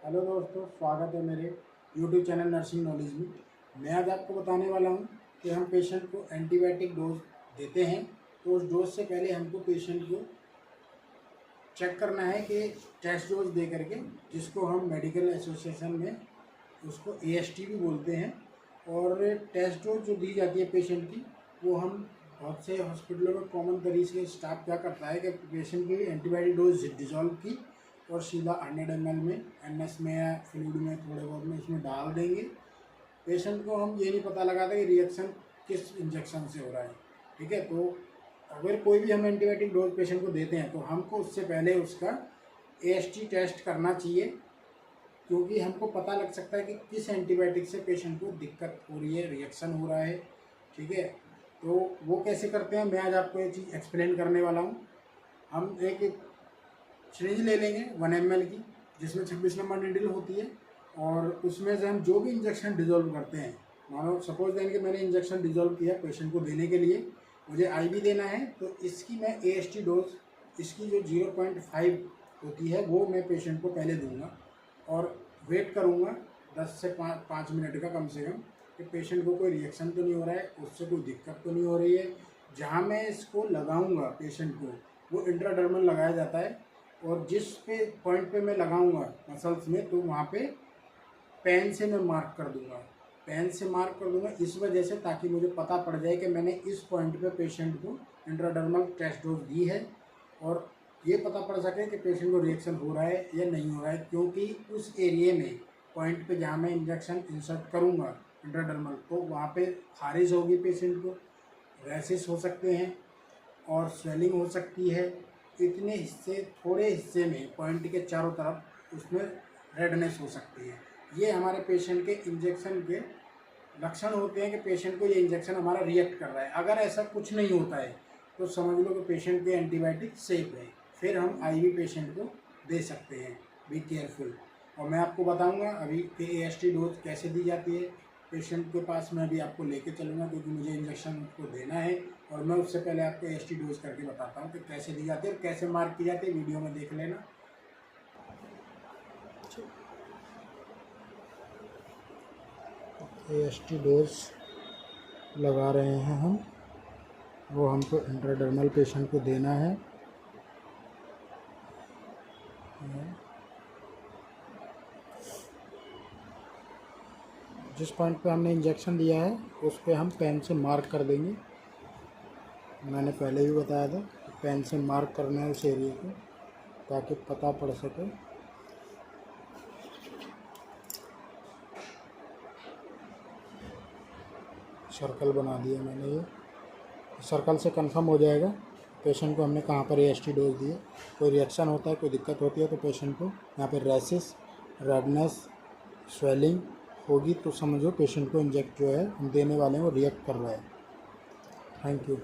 Hello दोस्तों, स्वागत है मेरे यूट्यूब चैनल नर्सिंग नॉलेज में। मैं आज आपको बताने वाला हूं कि हम पेशेंट को एंटीबायोटिक डोज देते हैं तो उस डोज से पहले हमको पेशेंट को चेक करना है कि टेस्ट डोज दे करके, जिसको हम मेडिकल एसोसिएशन में उसको AST भी बोलते हैं। और टेस्ट डोज जो दी जाती है पेशेंट की, वो हम बहुत से हॉस्पिटलों में कॉमन तरीके से स्टाफ क्या करता है कि पेशेंट की एंटीबायोटिक डोज डिजॉल्व की और सीधा 100 ml में NS में या फ्लूइड में थोड़े बहुत में इसमें डाल देंगे। पेशेंट को हम ये नहीं पता लगाते कि रिएक्शन किस इंजेक्शन से हो रहा है। ठीक है, तो अगर कोई भी हम एंटीबायोटिक डोज पेशेंट को देते हैं तो हमको उससे पहले उसका AST टेस्ट करना चाहिए, क्योंकि हमको पता लग सकता है कि किस एंटीबायोटिक से पेशेंट को दिक्कत हो रही है, रिएक्शन हो रहा है। ठीक है, तो वो कैसे करते हैं मैं आज आपको ये चीज़ एक्सप्लेन करने वाला हूँ। हम एक सिरिंज ले लेंगे 1 ml की, जिसमें 26 नंबर नीडल होती है, और उसमें से हम जो भी इंजेक्शन डिजोल्व करते हैं, मानो सपोज देंगे कि मैंने इंजेक्शन डिजोल्व किया पेशेंट को देने के लिए, मुझे IV देना है, तो इसकी मैं AST डोज इसकी जो 0.5 होती है वो मैं पेशेंट को पहले दूंगा और वेट करूंगा 10 से 5 मिनट का कम से कम, कि पेशेंट को कोई रिएक्शन तो नहीं हो रहा है, उससे कोई दिक्कत तो नहीं हो रही है। जहाँ मैं इसको लगाऊंगा पेशेंट को, वो इंट्राडर्मल लगाया जाता है, और जिस पॉइंट पे मैं लगाऊंगा मसल्स में, तो वहाँ पे पेन से मैं मार्क कर दूंगा, इस वजह से ताकि मुझे पता पड़ जाए कि मैंने इस पॉइंट पे पेशेंट को इंट्राडर्मल टेस्ट डोज दी है, और ये पता पड़ सके कि पेशेंट को रिएक्शन हो रहा है या नहीं हो रहा है। क्योंकि उस एरिए में पॉइंट पे जहाँ मैं इंजेक्शन इंसर्ट करूँगा इंट्राडर्मल, तो वहाँ पे खारिज होगी, पेशेंट को रैशेस हो सकते हैं और स्वेलिंग हो सकती है। इतने हिस्से, थोड़े हिस्से में पॉइंट के चारों तरफ उसमें रेडनेस हो सकती है। ये हमारे पेशेंट के इंजेक्शन के लक्षण होते हैं कि पेशेंट को ये इंजेक्शन हमारा रिएक्ट कर रहा है। अगर ऐसा कुछ नहीं होता है तो समझ लो कि पेशेंट के एंटीबायोटिक सेफ है, फिर हम IV पेशेंट को दे सकते हैं। Be careful. और मैं आपको बताऊंगा अभी कि AST डोज कैसे दी जाती है पेशेंट के पास। मैं अभी आपको लेके चलूँगा, क्योंकि मुझे इंजेक्शन उसको देना है, और मैं उससे पहले आपको AST डोज करके बताता हूँ कि कैसे दी जाती है और कैसे मार्क की जाती है। वीडियो में देख लेना। AST डोज लगा रहे हैं हम, वो हमको इंट्राडर्मल पेशेंट को देना है। जिस पॉइंट पे हमने इंजेक्शन दिया है उस पे हम पेन से मार्क कर देंगे। मैंने पहले भी बताया था कि पेन से मार्क करना है उस एरिया को, ताकि पता पड़ सके। सर्कल बना दिया मैंने, ये सर्कल से कंफर्म हो जाएगा पेशेंट को हमने कहाँ पर AST डोज दी है। कोई रिएक्शन होता है, कोई दिक्कत होती है, तो पेशेंट को यहाँ पे रैशेस, रेडनेस, स्वेलिंग होगी, तो समझो पेशेंट को इंजेक्ट जो है हम देने वाले हैं वो रिएक्ट कर रहा है। Thank you.